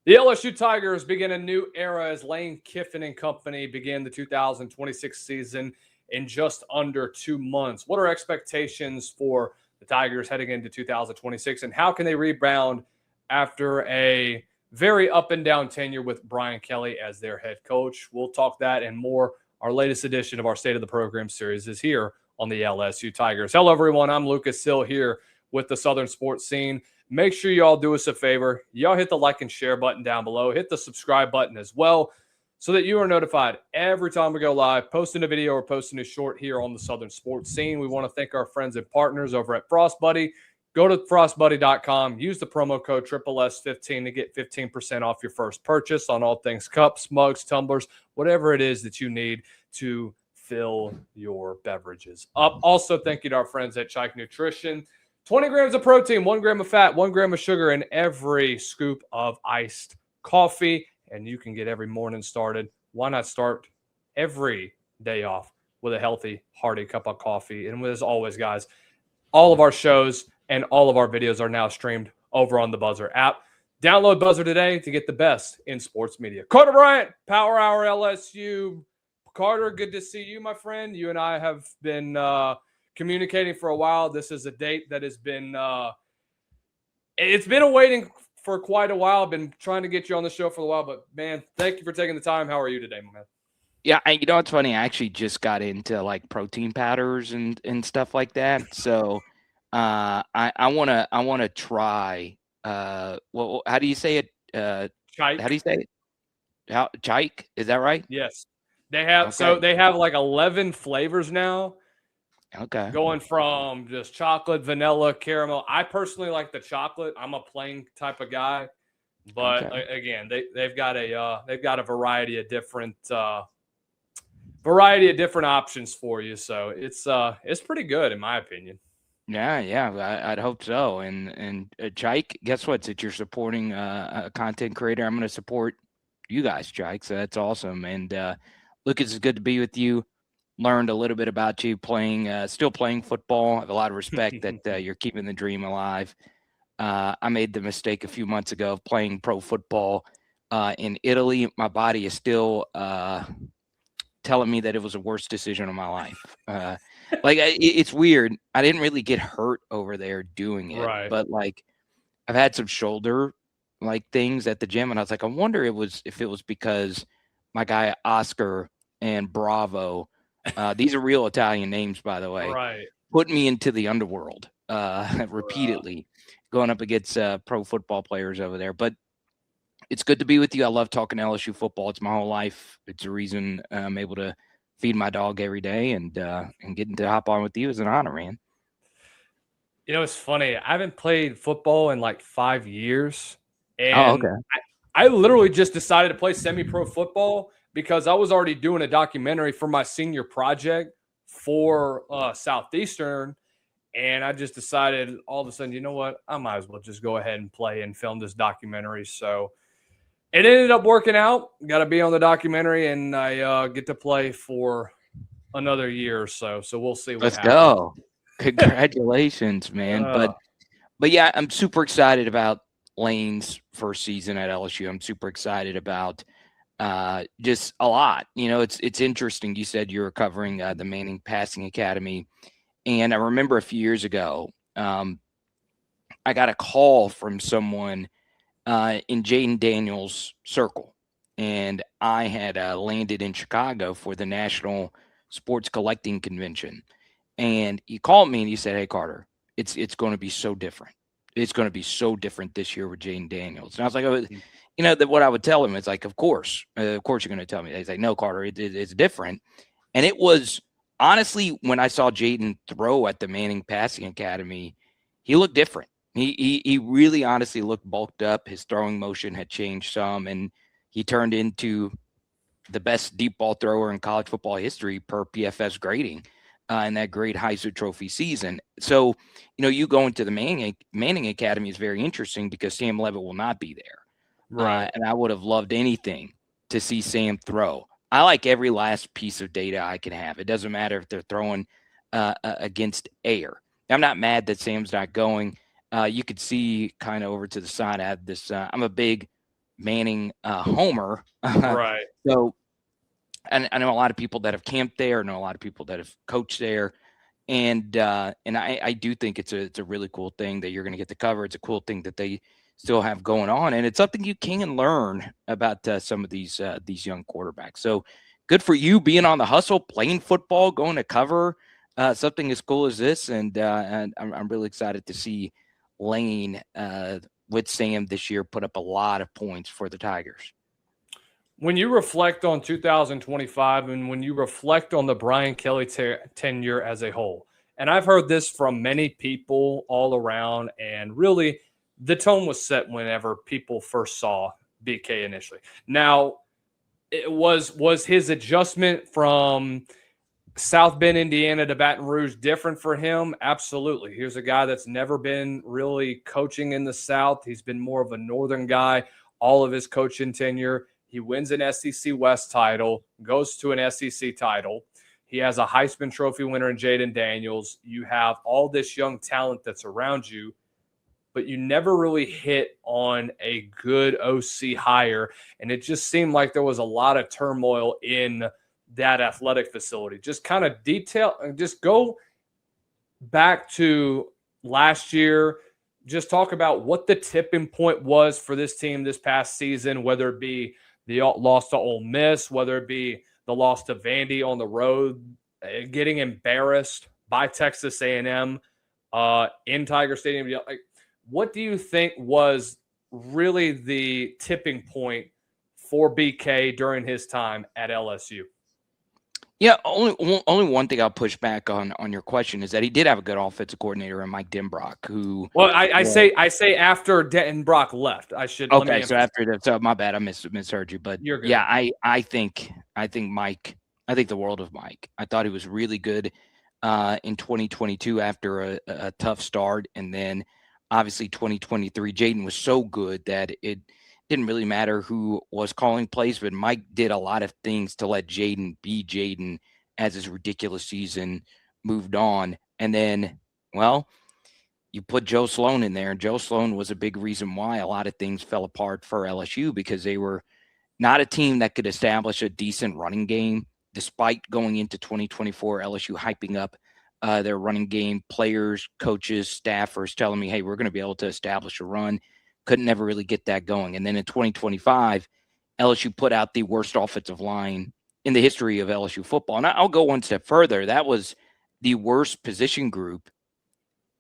The LSU Tigers begin a new era as Lane Kiffin and company begin the 2026 season in just under 2 months. What are expectations for the Tigers heading into 2026, and how can they rebound after a very up and down tenure with Brian Kelly as their head coach? We'll talk that and more. Our latest edition of our State of the Program series is here on the LSU Tigers. Hello, everyone. I'm Lucas Hill here with the Southern Sports Scene. Make sure y'all do us a favor. Y'all hit the like and share button down below. Hit the subscribe button as well so that you are notified every time we go live, posting a video or posting a short here on the Southern Sports Scene. We want to thank our friends and partners over at FrostBuddy. Go to frostbuddy.com. Use the promo code SSS15 to get 15% off your first purchase on all things cups, mugs, tumblers, whatever it is that you need to fill your beverages up. Also, thank you to our friends at Chike Nutrition. 20 grams of protein, 1 gram of fat, 1 gram of sugar in every scoop of iced coffee. And you can get every morning started. Why not start every day off with a healthy, hearty cup of coffee? And as always, guys, all of our shows and all of our videos are now streamed over on the Buzzer app. Download Buzzer today to get the best in sports media. Carter Bryant, Power Hour LSU. Carter, good to see you, my friend. You and I have been communicating for a while. This is a date that has been it's been awaiting for quite a while. I've been trying to get you on the show for a while, but man, thank you for taking the time. How are you today, my man? Yeah, you know what's funny? I actually just got into like protein powders and stuff like that. So I wanna try well, how do you say it? Chike. How do you say it? How Chike? Is that right? Yes. They have Okay. they have like 11 flavors now. Okay. Going from just chocolate, vanilla, caramel. I personally like the chocolate. I'm a plain type of guy, but Okay. again, they've got a variety of different options for you. So it's pretty good in my opinion. Yeah, I'd hope so. And Chike, guess what? Since you're supporting a content creator, I'm gonna support you guys, Chike. So that's awesome. And look, it's good to be with you. Learned a little bit about you still playing football. I have a lot of respect that you're keeping the dream alive. I made the mistake a few months ago of playing pro football in Italy. My body is still telling me that it was the worst decision of my life. It's weird. I didn't really get hurt over there doing it, Right. but like I've had some shoulder like things at the gym, and I was like, I wonder if it was because my guy Oscar and Bravo. These are real Italian names, by the way. Right. Put me into the underworld Right. repeatedly, going up against pro football players over there. But it's good to be with you. I love talking LSU football. It's my whole life. It's the reason I'm able to feed my dog every day, and getting to hop on with you is an honor, man. You know, it's funny. I haven't played football in like 5 years, Oh, and okay. I literally just decided to play semi-pro football because I was already doing a documentary for my senior project for Southeastern, and I just decided all of a sudden, you know what? I might as well just go ahead and play and film this documentary. So it ended up working out. Got to be on the documentary, and I get to play for another year or so. So we'll see what Let's happens. go. Congratulations, man. But yeah, I'm super excited about Lane's first season at LSU. I'm super excited about just a lot. You know, it's interesting. You said you were covering the Manning Passing Academy, and I remember a few years ago, I got a call from someone in Jaden Daniels' circle, and I had landed in Chicago for the National Sports Collecting Convention, and he called me and he said, "Hey Carter, it's going to be so different. It's going to be so different this year with Jaden Daniels." And I was like, "Oh, you know," that what I would tell him is like, of course you're going to tell me." He's like, "No, Carter, it's different." And it was honestly, when I saw Jaden throw at the Manning Passing Academy, he looked different. He really honestly looked bulked up. His throwing motion had changed some, and he turned into the best deep ball thrower in college football history per PFS grading in that great Heisman Trophy season. So, you know, you go into the Manning Academy is very interesting because Sam Levitt will not be there. Right. And I would have loved anything to see Sam throw. I like every last piece of data I can have. It doesn't matter if they're throwing against air. I'm not mad that Sam's not going. You could see kind of over to the side. I have this. I'm a big Manning homer. Right. So I know a lot of people that have camped there. I know a lot of people that have coached there. And I do think it's a really cool thing that you're going to get to cover. It's a cool thing that they still have going on, and it's something you can learn about some of these young quarterbacks. So good for you being on the hustle, playing football, going to cover something as cool as this, and I'm really excited to see Lane with Sam this year put up a lot of points for the Tigers. When you reflect on 2025 and when you reflect on the Brian Kelly tenure as a whole, and I've heard this from many people all around, and really the tone was set whenever people first saw BK initially. Now, it was his adjustment from South Bend, Indiana to Baton Rouge different for him? Absolutely. Here's a guy that's never been really coaching in the South. He's been more of a Northern guy all of his coaching tenure. He wins an SEC West title, goes to an SEC title. He has a Heisman Trophy winner in Jaden Daniels. You have all this young talent that's around you, but you never really hit on a good OC hire. And it just seemed like there was a lot of turmoil in that athletic facility. Just kind of just go back to last year. Just talk about what the tipping point was for this team this past season, whether it be the loss to Ole Miss, whether it be the loss to Vandy on the road, getting embarrassed by Texas A&M in Tiger Stadium. Like, what do you think was really the tipping point for BK during his time at LSU? Yeah, only one thing I'll push back on your question is that he did have a good offensive coordinator in Mike Denbrock, who. Well, I say after Denbrock left. I should. Okay, so after that, so my bad, I misheard you, but You're good. yeah, I think Mike, I think the world of Mike. I thought he was really good in 2022 after a tough start, and then obviously 2023, Jaden was so good that it didn't really matter who was calling plays, but Mike did a lot of things to let Jaden be Jaden as his ridiculous season moved on. And then, well, you put Joe Sloan in there, and Joe Sloan was a big reason why a lot of things fell apart for LSU, because they were not a team that could establish a decent running game, despite going into 2024, LSU hyping up their running game, players, coaches, staffers telling me, hey, we're going to be able to establish a run. Couldn't never really get that going. And then in 2025, LSU put out the worst offensive line in the history of LSU football. And I'll go one step further. That was the worst position group,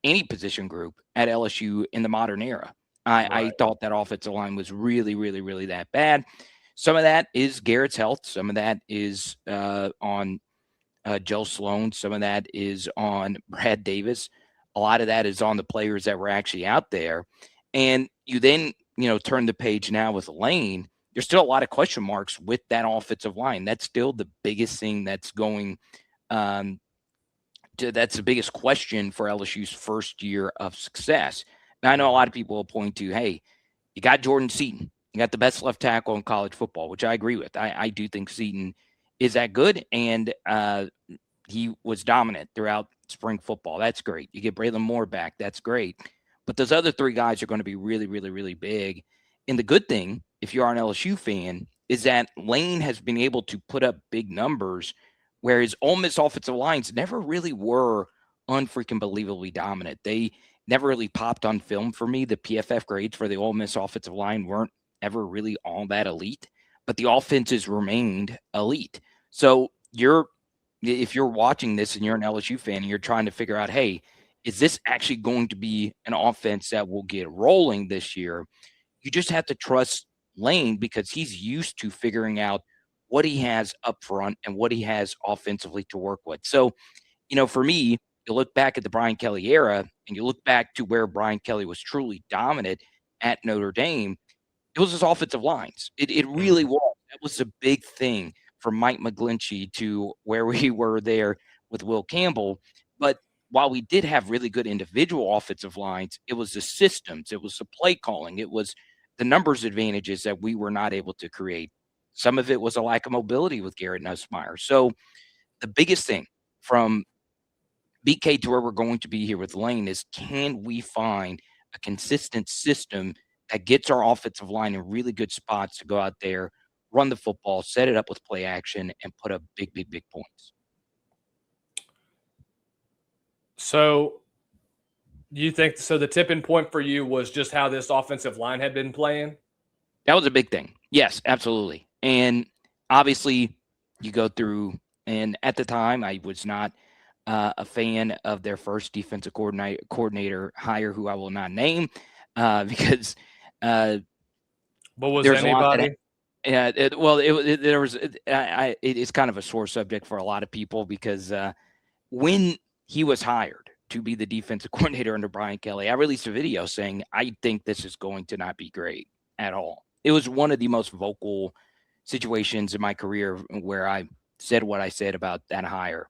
any position group at LSU in the modern era. I thought that offensive line was really, really, really that bad. Some of that is Garrett's health. Some of that is on Joe Sloan. Some of that is on Brad Davis. A lot of that is on the players that were actually out there. And you then, turn the page now with Lane. There's still a lot of question marks with that offensive line. That's still the biggest thing that's going that's the biggest question for LSU's first year of success. Now, I know a lot of people will point to, hey, you got Jordan Seaton. You got the best left tackle in college football, which I agree with. I do think Seaton is that good, and he was dominant throughout spring football. That's great. You get Braylon Moore back. That's great. But those other three guys are going to be really, really, really big. And the good thing, if you are an LSU fan, is that Lane has been able to put up big numbers, whereas Ole Miss offensive lines never really were unfreaking believably dominant. They never really popped on film for me. The PFF grades for the Ole Miss offensive line weren't ever really all that elite, but the offenses remained elite. So if you're watching this and you're an LSU fan and you're trying to figure out, hey, is this actually going to be an offense that will get rolling this year? You just have to trust Lane, because he's used to figuring out what he has up front and what he has offensively to work with. So, for me, you look back at the Brian Kelly era and you look back to where Brian Kelly was truly dominant at Notre Dame, it was his offensive lines. It really was. That was a big thing from Mike McGlinchey to where we were there with Will Campbell. But while we did have really good individual offensive lines, it was the systems, it was the play calling, it was the numbers advantages that we were not able to create. Some of it was a lack of mobility with Garrett Nussmeier. So the biggest thing from BK to where we're going to be here with Lane is, can we find a consistent system that gets our offensive line in really good spots to go out there, run the football, set it up with play action, and put up big, big, big points. So you think so? The tipping point for you was just how this offensive line had been playing? That was a big thing. Yes, absolutely. And obviously, you go through, and at the time, I was not a fan of their first defensive coordinator hire, who I will not name, because But was there's a lot that. anybody? Yeah, it's kind of a sore subject for a lot of people because when he was hired to be the defensive coordinator under Brian Kelly, I released a video saying, I think this is going to not be great at all. It was one of the most vocal situations in my career where I said what I said about that hire.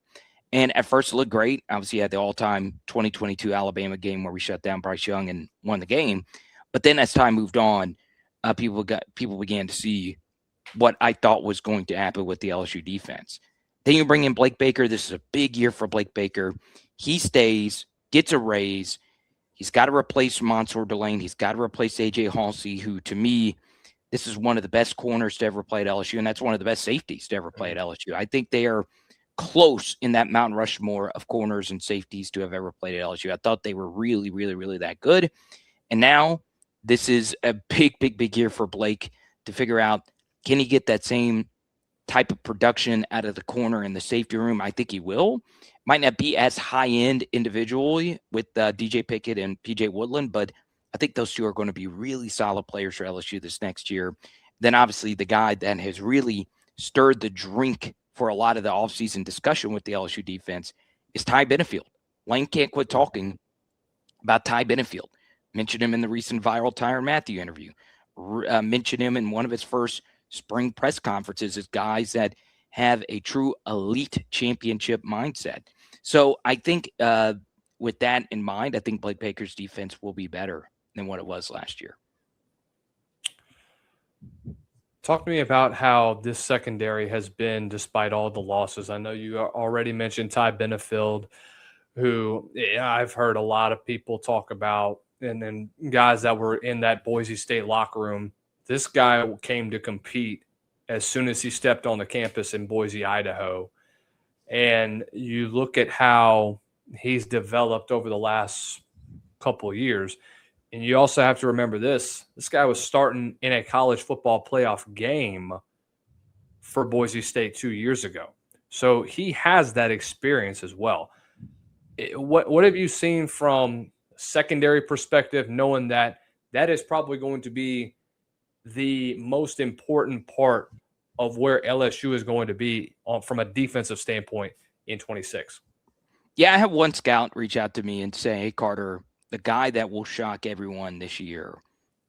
And at first it looked great. Obviously, had the all-time 2022 Alabama game where we shut down Bryce Young and won the game. But then as time moved on, people began to see what I thought was going to happen with the LSU defense. Then you bring in Blake Baker. This is a big year for Blake Baker. He stays, gets a raise. He's got to replace Mansour Delane. He's got to replace A.J. Halsey, who, to me, this is one of the best corners to ever play at LSU, and that's one of the best safeties to ever play at LSU. I think they are close in that Mount Rushmore of corners and safeties to have ever played at LSU. I thought they were really, really, really that good. And now this is a big, big, big year for Blake to figure out, can he get that same type of production out of the corner in the safety room? I think he will. Might not be as high-end individually with DJ Pickett and PJ Woodland, but I think those two are going to be really solid players for LSU this next year. Then obviously the guy that has really stirred the drink for a lot of the offseason discussion with the LSU defense is Ty Benefield. Lane can't quit talking about Ty Benefield. Mentioned him in the recent viral Tyrann Mathieu interview. Mentioned him in one of his first spring press conferences as guys that have a true elite championship mindset. So I think with that in mind, I think Blake Baker's defense will be better than what it was last year. Talk to me about how this secondary has been despite all the losses. I know you already mentioned Ty Benefield, who I've heard a lot of people talk about, and then guys that were in that Boise State locker room. This guy came to compete as soon as he stepped on the campus in Boise, Idaho. And you look at how he's developed over the last couple of years. And you also have to remember this. This guy was starting in a college football playoff game for Boise State 2 years ago. So he has that experience as well. What have you seen from secondary perspective, knowing that that is probably going to be the most important part of where LSU is going to be from a defensive standpoint in 26? Yeah, I have one scout reach out to me and say, hey, Carter, the guy that will shock everyone this year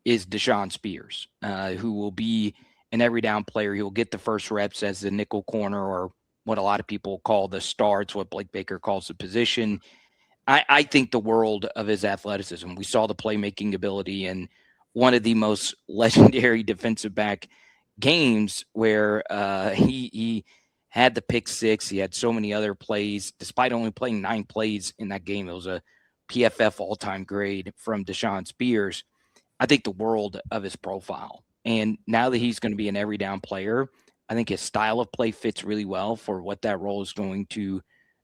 is Deshaun Spears, who will be an every down player. He will get the first reps as the nickel corner, or what a lot of people call the star. It's what Blake Baker calls the position. I think the world of his athleticism. We saw the playmaking ability in one of the most legendary defensive back games where he had the pick six. He had so many other plays, despite only playing 9 plays in that game. It was a PFF all-time grade from Deshaun Spears. I think the world of his profile. And now that he's going to be an every down player, I think his style of play fits really well for what that role is going to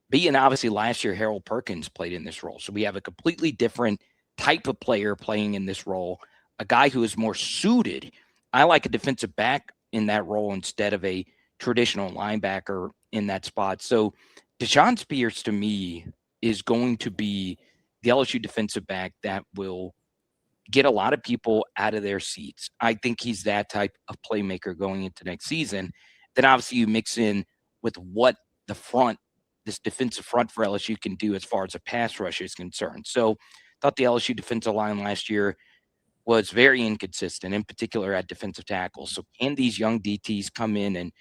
be. And obviously last year, Harold Perkins played in this role. So we have a completely different type of player playing in this role, a guy who is more suited. I like a defensive back in that role instead of a traditional linebacker in that spot. So Deshaun Spears, to me, is going to be the LSU defensive back that will get a lot of people out of their seats. I think he's that type of playmaker going into next season. Then obviously you mix in with what this defensive front for LSU can do as far as a pass rush is concerned. So I thought the LSU defensive line last year was very inconsistent, in particular at defensive tackle. So can these young DTs come in and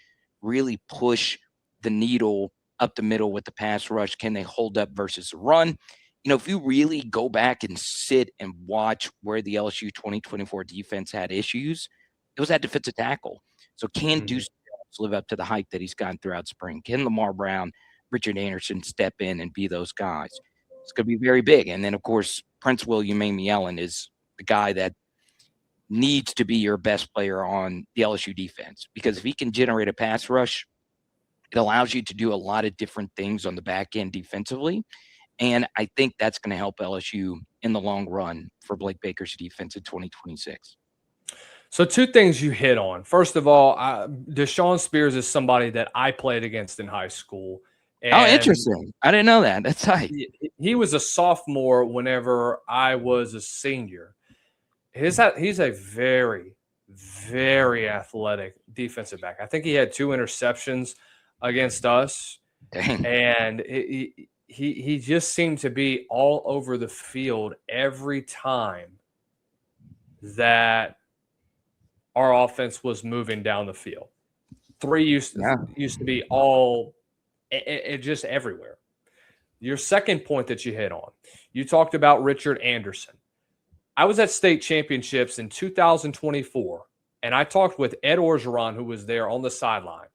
really push the needle up the middle with the pass rush? Can they hold up versus the run? If you really go back and sit and watch where the LSU 2024 defense had issues, it was at defensive tackle. So can Deuce live up to the hype that he's gotten throughout spring? Can Lamar Brown, Richard Anderson step in and be those guys? It's going to be very big. And then, of course, Prince William Amy Ellen is the guy that needs to be your best player on the LSU defense, because if he can generate a pass rush, it allows you to do a lot of different things on the back end defensively. And I think that's going to help LSU in the long run for Blake Baker's defense in 2026. So 2 things you hit on. First of all, Deshaun Spears is somebody that I played against in high school. Oh, interesting. I didn't know that. That's tight. He was a sophomore whenever I was a senior. He's a very, very athletic defensive back. I think he had 2 interceptions against us. Dang. And he just seemed to be all over the field every time that our offense was moving down the field. 3 used to be all it just everywhere. Your second point that you hit on, you talked about Richard Anderson. I was at state championships in 2024, and I talked with Ed Orgeron, who was there on the sideline.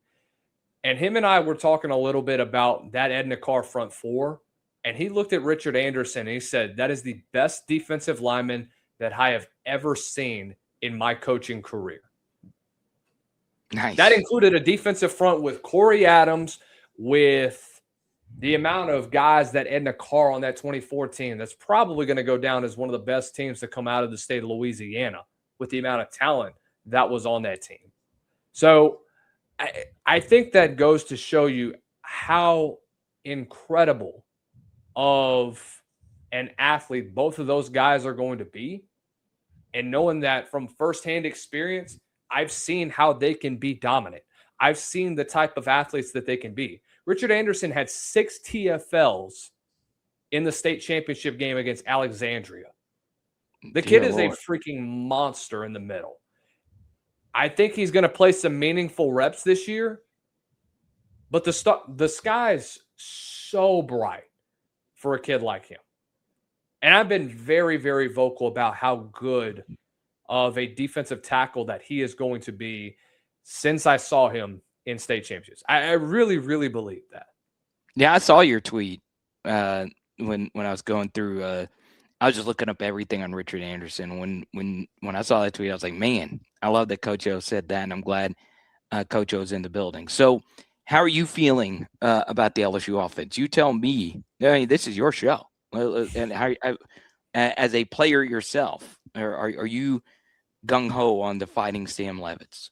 And him and I were talking a little bit about that Edna Carr front four, and he looked at Richard Anderson and he said, that is the best defensive lineman that I have ever seen in my coaching career. Nice. That included a defensive front with Corey Adams, with the amount of guys that Edna Carr on that 2014, that's probably going to go down as one of the best teams to come out of the state of Louisiana with the amount of talent that was on that team. So I think that goes to show you how incredible of an athlete both of those guys are going to be. And knowing that from firsthand experience, I've seen how they can be dominant. I've seen the type of athletes that they can be. Richard Anderson had 6 TFLs in the state championship game against Alexandria. The kid is a freaking monster in the middle. I think he's going to play some meaningful reps this year, but the sky's so bright for a kid like him. And I've been very, very vocal about how good of a defensive tackle that he is going to be since I saw him in state championships. I really, really believe that. Yeah, I saw your tweet when I was going through. I was just looking up everything on Richard Anderson. When I saw that tweet, I was like, man, I love that Coach O said that, and I'm glad Coach O's in the building. So how are you feeling about the LSU offense? You tell me. I mean, this is your show. And how, as a player yourself, are you gung-ho on the Fighting Sam Levitts?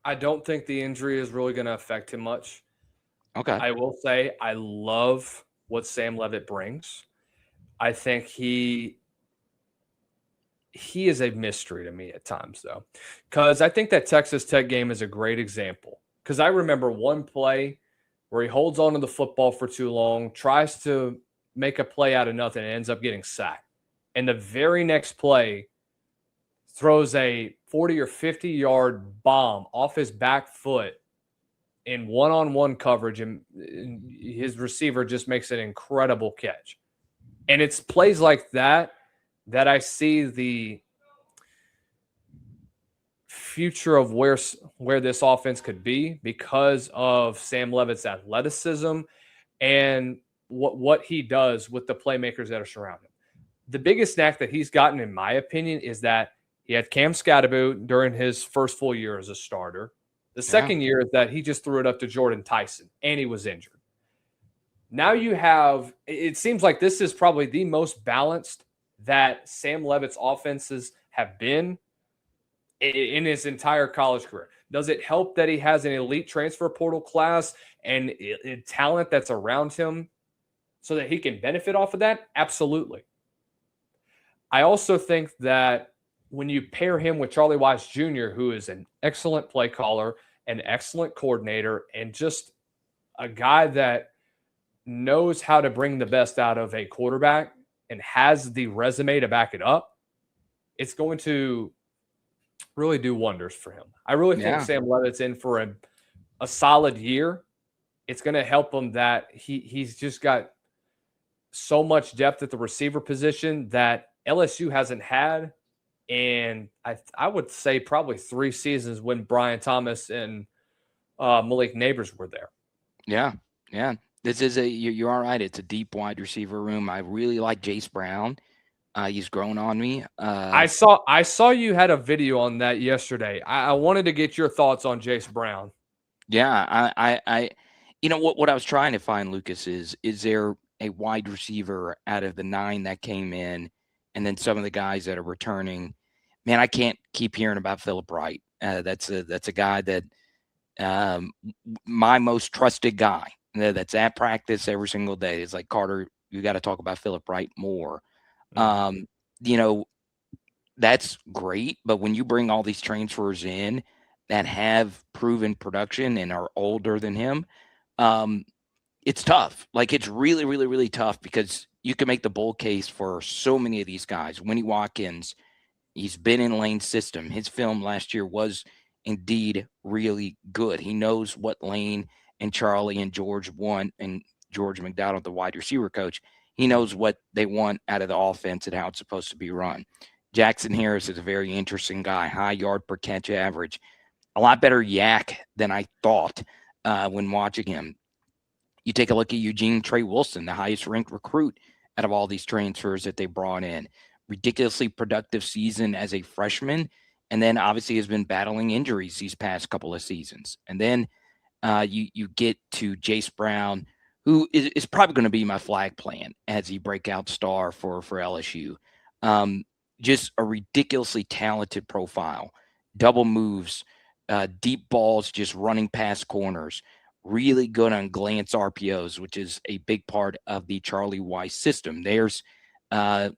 I don't think the injury is really going to affect him much. Okay. I will say I love what Sam Levitt brings. I think he is a mystery to me at times, though, because I think that Texas Tech game is a great example. Because I remember one play where he holds on to the football for too long, tries to make a play out of nothing, and ends up getting sacked. And the very next play throws a 40 or 50-yard bomb off his back foot in one-on-one coverage, and his receiver just makes an incredible catch. And it's plays like that that I see the future of where this offense could be because of Sam Levitt's athleticism and what he does with the playmakers that are surrounding him. The biggest knack that he's gotten, in my opinion, is that he had Cam Scatterboot during his first full year as a starter. The second year is that he just threw it up to Jordan Tyson, and he was injured. Now you have – it seems like this is probably the most balanced that Sam Levitt's offenses have been in his entire college career. Does it help that he has an elite transfer portal class and talent that's around him so that he can benefit off of that? Absolutely. I also think that when you pair him with Charlie Wise Jr., who is an excellent play caller, an excellent coordinator, and just a guy that knows how to bring the best out of a quarterback and has the resume to back it up, it's going to really do wonders for him. I really think Sam Levitt's in for a solid year. It's going to help him that he's just got so much depth at the receiver position that LSU hasn't had. And I would say probably 3 seasons when Brian Thomas and Malik Neighbors were there. Yeah. This is you're all right. It's a deep wide receiver room. I really like Jace Brown. He's grown on me. I saw you had a video on that yesterday. I wanted to get your thoughts on Jace Brown. Yeah, you know what I was trying to find, Lucas, is there a wide receiver out of the 9 that came in, and then some of the guys that are returning? Man, I can't keep hearing about Philip Wright. That's a guy that my most trusted guy that's at practice every single day. It's like, Carter, you got to talk about Philip Wright more. You know, that's great, but when you bring all these transfers in that have proven production and are older than him, it's tough. Like, it's really, really, really tough because you can make the bull case for so many of these guys. Winnie Watkins, he's been in Lane's system. His film last year was indeed really good. He knows what Lane and Charlie and George want, and George McDonald, the wide receiver coach, he knows what they want out of the offense and how it's supposed to be run. Jackson Harris is a very interesting guy, high yard per catch average, a lot better yak than I thought when watching him. You take a look at Eugene Trey Wilson, the highest ranked recruit out of all these transfers that they brought in. Ridiculously productive season as a freshman, and then obviously has been battling injuries these past couple of seasons. And then you get to Jace Brown, who is probably going to be my flag plant as the breakout star for LSU. Just a ridiculously talented profile, double moves, deep balls, just running past corners, really good on glance RPOs, which is a big part of the Charlie Weiss system. There's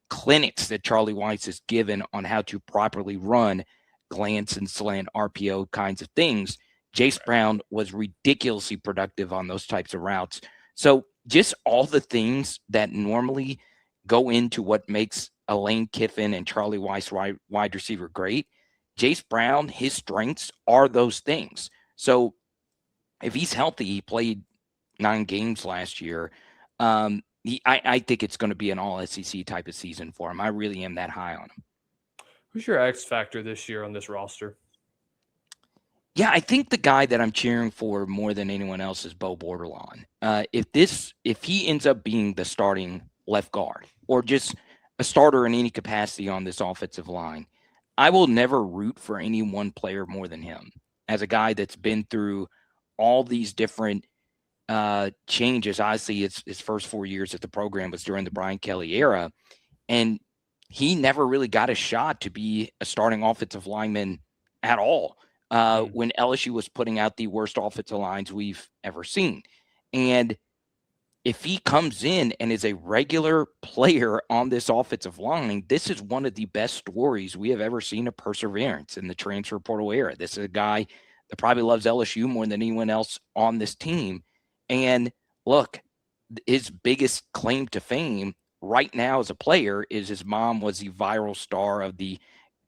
clinics that Charlie Weiss has given on how to properly run glance and slant RPO kinds of things. Jace Brown was ridiculously productive on those types of routes. So just all the things that normally go into what makes a Lane Kiffin and Charlie Weiss wide receiver great. Jace Brown, his strengths are those things. So if he's healthy, he played 9 games last year. I think it's going to be an all SEC type of season for him. I really am that high on him. Who's your X factor this year on this roster? Yeah, I think the guy that I'm cheering for more than anyone else is Bo Bordelon. If he ends up being the starting left guard or just a starter in any capacity on this offensive line, I will never root for any one player more than him. As a guy that's been through all these different changes, obviously his first 4 years at the program was during the Brian Kelly era, and he never really got a shot to be a starting offensive lineman at all. When LSU was putting out the worst offensive lines we've ever seen. And if he comes in and is a regular player on this offensive line, this is one of the best stories we have ever seen of perseverance in the transfer portal era. This is a guy that probably loves LSU more than anyone else on this team. And look, his biggest claim to fame right now as a player is his mom was the viral star of the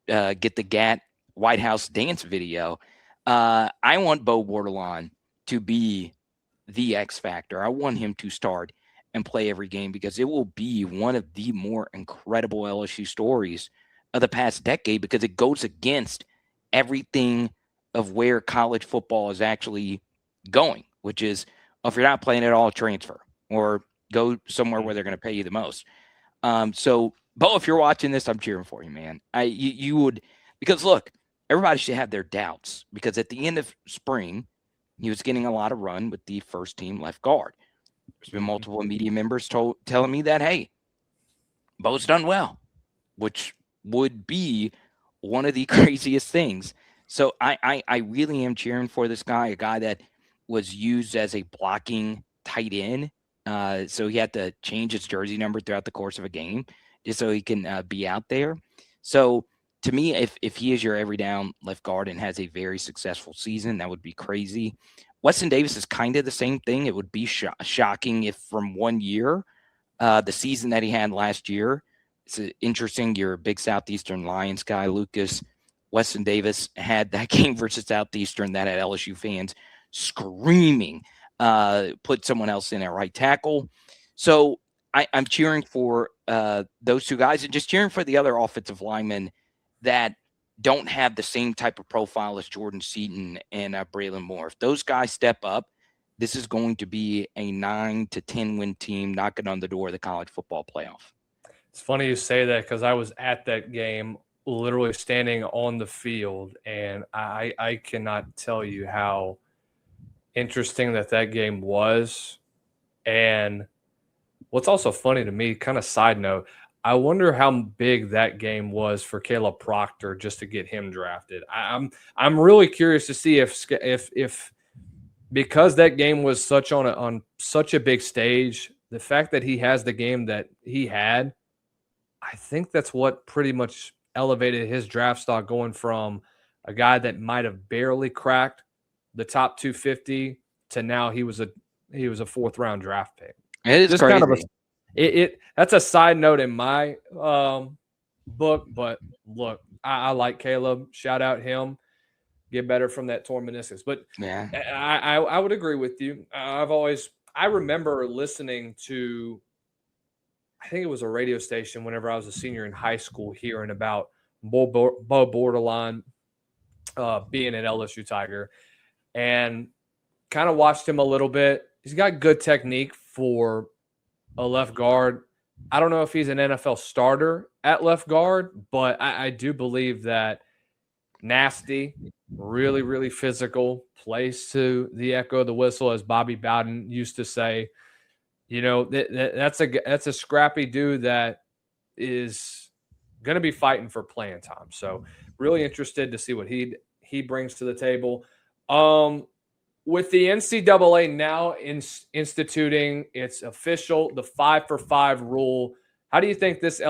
Get the Gat White House dance video. I want Bo Bordelon to be the X factor. I want him to start and play every game because it will be one of the more incredible LSU stories of the past decade because it goes against everything of where college football is actually going, which is if you're not playing at all, transfer or go somewhere where they're going to pay you the most. So, Bo, if you're watching this, I'm cheering for you, man. You would, because look, everybody should have their doubts because at the end of spring, he was getting a lot of run with the first team left guard. There's been multiple media members telling me that, hey, Bo's done well, which would be one of the craziest things. So I really am cheering for this guy, a guy that was used as a blocking tight end. So he had to change his jersey number throughout the course of a game just so he can be out there. So to me, if he is your every down left guard and has a very successful season, that would be crazy. Weston Davis is kind of the same thing. It would be shocking if from 1 year, the season that he had last year, it's interesting. You're a big Southeastern Lions guy, Lucas. Weston Davis had that game versus Southeastern that had LSU fans screaming, put someone else in at right tackle. So I'm cheering for those two guys and just cheering for the other offensive linemen that don't have the same type of profile as Jordan Seaton and Braylon Moore. If those guys step up, this is going to be a 9 to 10 win team knocking on the door of the college football playoff. It's funny you say that because I was at that game, literally standing on the field, and I cannot tell you how interesting that game was. And what's also funny to me, kind of side note, I wonder how big that game was for Caleb Proctor just to get him drafted. I'm really curious to see if because that game was such on such a big stage, the fact that he has the game that he had, I think that's what pretty much elevated his draft stock, going from a guy that might have barely cracked the top 250 to now he was a fourth round draft pick. It is Just crazy. kind of that's a side note in my book, but look, I like Caleb. Shout out him. Get better from that torn meniscus. But Yeah. I would agree with you. I remember listening to, I think it was a radio station whenever I was a senior in high school, hearing about Bo Borderline being an LSU Tiger, and kind of watched him a little bit. He's got good technique for a left guard. I don't know if he's an NFL starter at left guard, but I do believe that nasty, really, really physical, plays to the echo of the whistle, as Bobby Bowden used to say. You know, that's a scrappy dude that is going to be fighting for playing time. So really interested to see what he brings to the table. With the NCAA now instituting its official, the 5-for-5 rule, how do you think this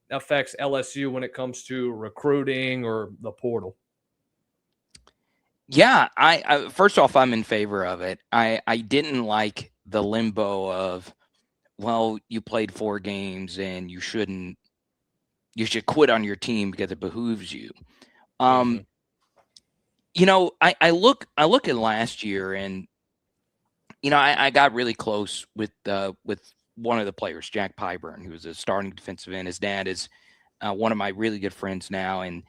affects LSU when it comes to recruiting or the portal? Yeah, I first off, I'm in favor of it. I didn't like the limbo of, well, you played 4 games and you should quit on your team because it behooves you. You know, I look at last year, and you know, I got really close with one of the players, Jack Pyburn, who was a starting defensive end. His dad is one of my really good friends now, and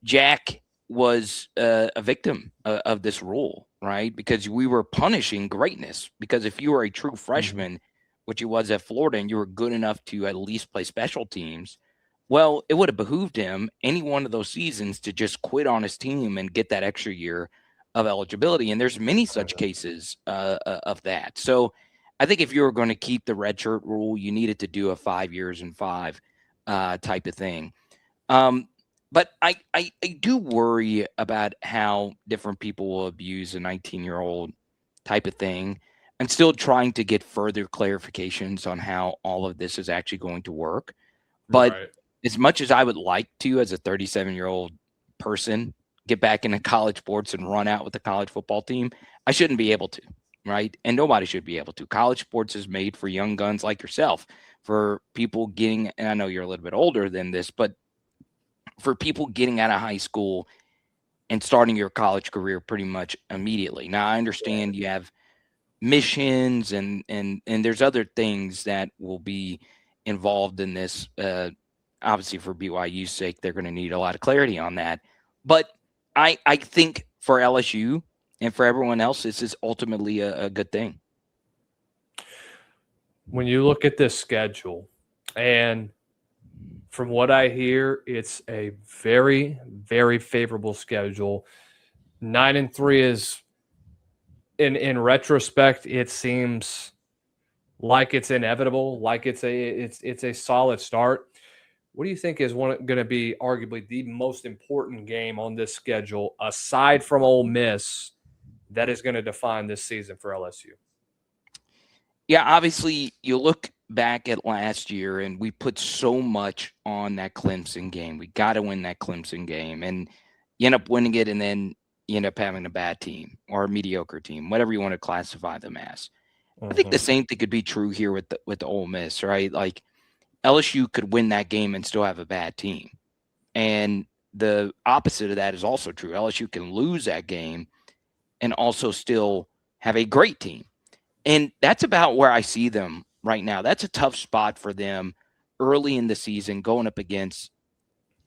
Jack was a victim of this rule, right? Because we were punishing greatness. Because if you were a true freshman, which he was at Florida, and you were good enough to at least play special teams, well, it would have behooved him any one of those seasons to just quit on his team and get that extra year of eligibility. And there's many such cases of that. So I think if you were going to keep the redshirt rule, you needed to do a 5 years and 5 type of thing. But I do worry about how different people will abuse a 19-year-old type of thing. I'm still trying to get further clarifications on how all of this is actually going to work. But as much as I would like to, as a 37-year-old person, get back into college sports and run out with the college football team, I shouldn't be able to, right? And nobody should be able to. College sports is made for young guns like yourself, for people getting, and I know you're a little bit older than this, but for people getting out of high school and starting your college career pretty much immediately. Now, I understand you have missions and there's other things that will be involved in this. Obviously, for BYU's sake, they're going to need a lot of clarity on that. But I think for LSU and for everyone else, this is ultimately a good thing. When you look at this schedule, and from what I hear, it's a very, very favorable schedule. 9-3 is, in retrospect, it seems like it's inevitable, like it's a solid start. What do you think is going to be arguably the most important game on this schedule, aside from Ole Miss, that is going to define this season for LSU? Yeah, obviously, you look back at last year, and we put so much on that Clemson game. We got to win that Clemson game, and you end up winning it, and then you end up having a bad team or a mediocre team, whatever you want to classify them as. I think the same thing could be true here with the Ole Miss, right? Like, LSU could win that game and still have a bad team. And the opposite of that is also true. LSU can lose that game and also still have a great team. And that's about where I see them right now. That's a tough spot for them early in the season, going up against,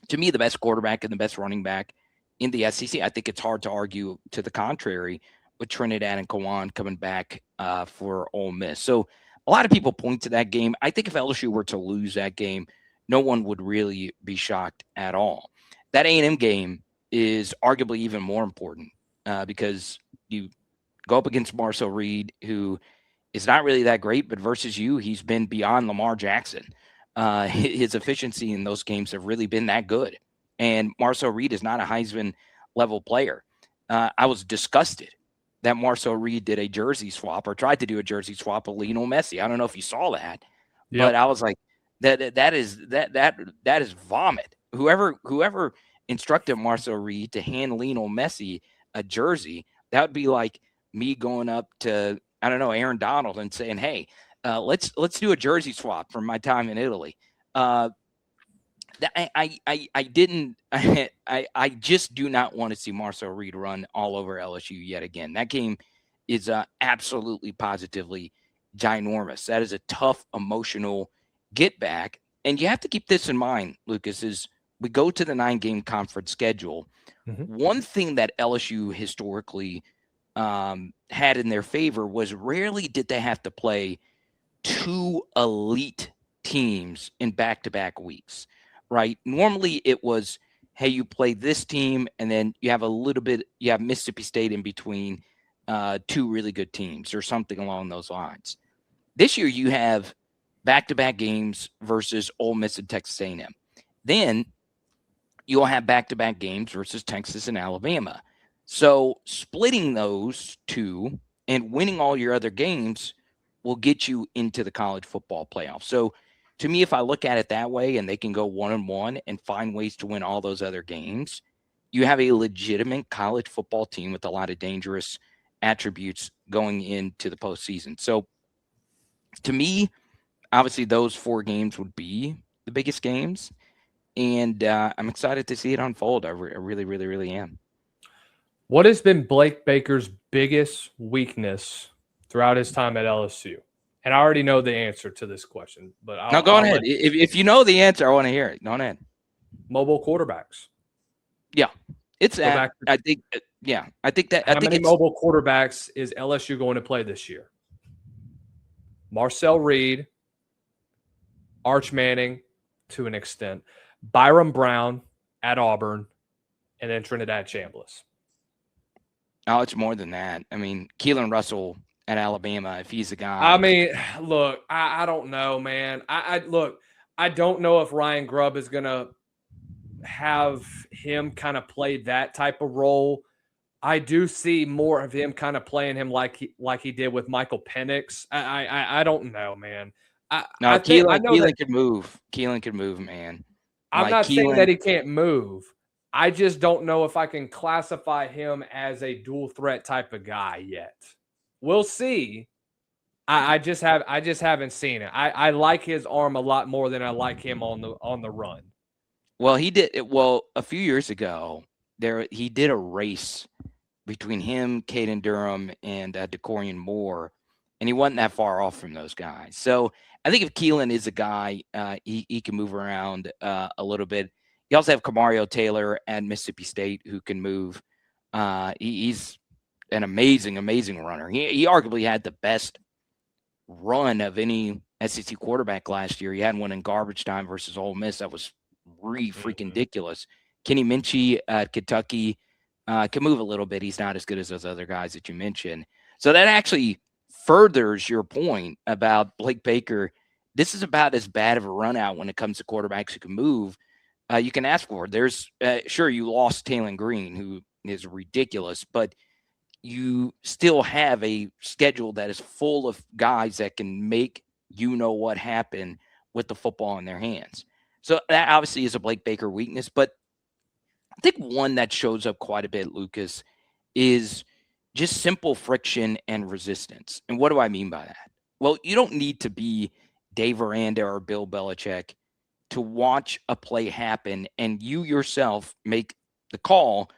to me, the best quarterback and the best running back in the SEC. I think it's hard to argue to the contrary with Trinidad and Kawan coming back for Ole Miss. So a lot of people point to that game. I think if LSU were to lose that game, no one would really be shocked at all. That A&M game is arguably even more important because you go up against Marcel Reed, who is not really that great, but versus you, he's been beyond Lamar Jackson. His efficiency in those games have really been that good. And Marcel Reed is not a Heisman level player. I was disgusted that Marcel Reed did a jersey swap or tried to do a jersey swap with Lionel Messi. I don't know if you saw that, but I was like, that is vomit. Whoever instructed Marcel Reed to hand Lionel Messi a jersey, that would be like me going up to, I don't know, Aaron Donald and saying, hey, let's do a jersey swap from my time in Italy. I just do not want to see Marcel Reed run all over LSU yet again. That game is absolutely positively ginormous. That is a tough emotional get back. And you have to keep this in mind, Lucas, is we go to the 9-game conference schedule. Mm-hmm. One thing that LSU historically had in their favor was rarely did they have to play 2 elite teams in back-to-back weeks, right? Normally it was, hey, you play this team and then you have you have Mississippi State in between 2 really good teams or something along those lines. This year you have back-to-back games versus Ole Miss and Texas A&M. Then you'll have back-to-back games versus Texas and Alabama. So splitting those 2 and winning all your other games will get you into the college football playoff. So to me, if I look at it that way and they can go 1-1 and find ways to win all those other games, you have a legitimate college football team with a lot of dangerous attributes going into the postseason. So to me, obviously those 4 games would be the biggest games. And I'm excited to see it unfold. I really, really, really am. What has been Blake Baker's biggest weakness throughout his time at LSU? And I already know the answer to this question, but go ahead. If you know the answer, I want to hear it. Go ahead. Mobile quarterbacks. Yeah, it's that. I think. Yeah, I think that. How many mobile quarterbacks is LSU going to play this year? Marcel Reed, Arch Manning, to an extent, Byron Brown at Auburn, and then Trinidad Chambliss. Oh, it's more than that. I mean, Keelan Russell at Alabama, if he's a guy. I mean, look, I don't know, man. I don't know if Ryan Grubb is going to have him kind of play that type of role. I do see more of him kind of playing him like he did with Michael Penix. I don't know, man. Keelan could move. Keelan could move, man. I'm not saying that he can't move. I just don't know if I can classify him as a dual threat type of guy yet. We'll see. I just haven't seen it. I like his arm a lot more than I like him on the run. Well, he did. Well, a few years ago, he did a race between him, Caden Durham, and DeCorian Moore, and he wasn't that far off from those guys. So I think if Keelan is a guy, he can move around a little bit. You also have Kamario Taylor at Mississippi State who can move. He's an amazing runner. He arguably had the best run of any SEC quarterback last year. He had one in garbage time versus Ole Miss that was freaking ridiculous. Kenny Minchie at Kentucky can move a little bit. He's not as good as those other guys that you mentioned. So that actually furthers your point about Blake Baker. This is about as bad of a run out when it comes to quarterbacks who can move. You can ask for. There's sure you lost Taylon Green, who is ridiculous, but you still have a schedule that is full of guys that can make what happen with the football in their hands. So that obviously is a Blake Baker weakness, but I think one that shows up quite a bit, Lucas, is just simple friction and resistance. And what do I mean by that? Well, you don't need to be Dave Aranda or Bill Belichick to watch a play happen and you yourself make the call.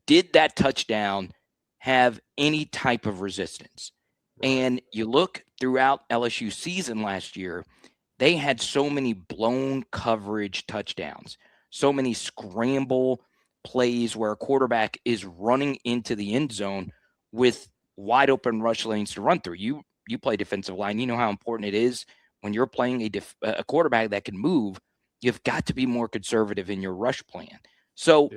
Did that touchdown have any type of resistance? And you look throughout LSU season last year, they had so many blown coverage touchdowns, so many scramble plays where a quarterback is running into the end zone with wide open rush lanes to run through. You play defensive line. You know how important it is when you're playing a quarterback that can move you've got to be more conservative in your rush plan. So,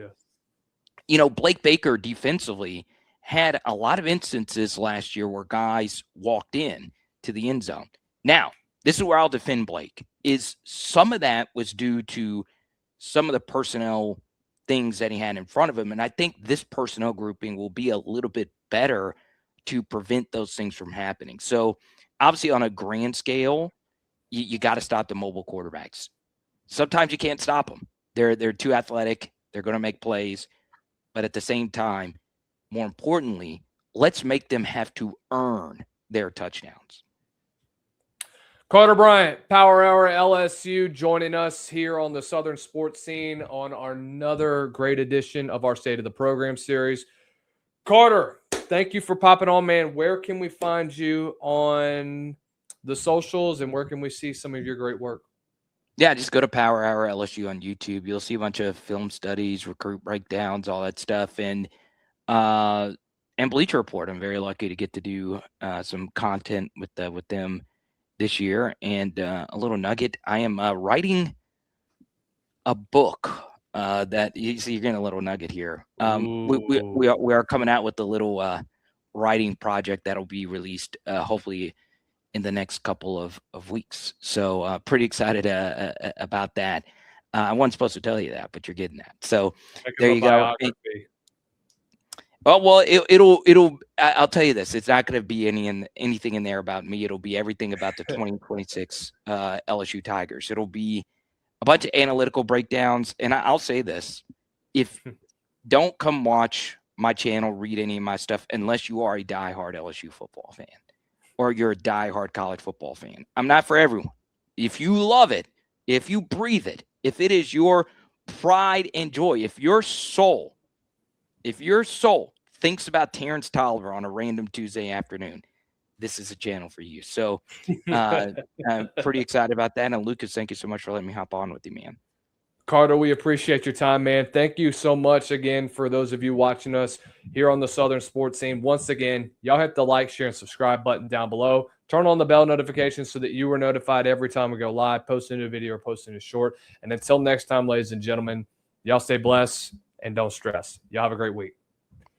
yeah. Blake Baker defensively had a lot of instances last year where guys walked in to the end zone. Now, this is where I'll defend Blake, is some of that was due to some of the personnel things that he had in front of him. And I think this personnel grouping will be a little bit better to prevent those things from happening. So obviously on a grand scale, you got to stop the mobile quarterbacks. Sometimes you can't stop them. They're too athletic. They're going to make plays. But at the same time, more importantly, let's make them have to earn their touchdowns. Carter Bryant, Power Hour LSU, joining us here on the Southern Sports Scene on another great edition of our State of the Program series. Carter, thank you for popping on, man. Where can we find you on the socials, and where can we see some of your great work? Yeah, just go to Power Hour LSU on YouTube. You'll see a bunch of film studies, recruit breakdowns, all that stuff, and Bleacher Report. I'm very lucky to get to do some content with them this year. And a little nugget: I am writing a book. That you see, you're getting a little nugget here. We are coming out with a little writing project that'll be released hopefully in the next couple of weeks. So pretty excited about that. I wasn't supposed to tell you that, but you're getting that. So there you go. Well, it'll. I'll tell you this: it's not going to be anything in there about me. It'll be everything about the 2026 LSU Tigers. It'll be a bunch of analytical breakdowns. And I'll say this: if don't come watch my channel, read any of my stuff unless you are a diehard LSU football fan or you're a diehard college football fan. I'm not for everyone. If you love it, if you breathe it, if it is your pride and joy, if your soul thinks about Terrence Tolliver on a random Tuesday afternoon, this is a channel for you. So I'm pretty excited about that. And Lucas, thank you so much for letting me hop on with you, man. Carter, we appreciate your time, man. Thank you so much again for those of you watching us here on the Southern Sports Scene. Once again, y'all hit the like, share, and subscribe button down below. Turn on the bell notifications so that you are notified every time we go live, post a new video or post a new short. And until next time, ladies and gentlemen, y'all stay blessed and don't stress. Y'all have a great week.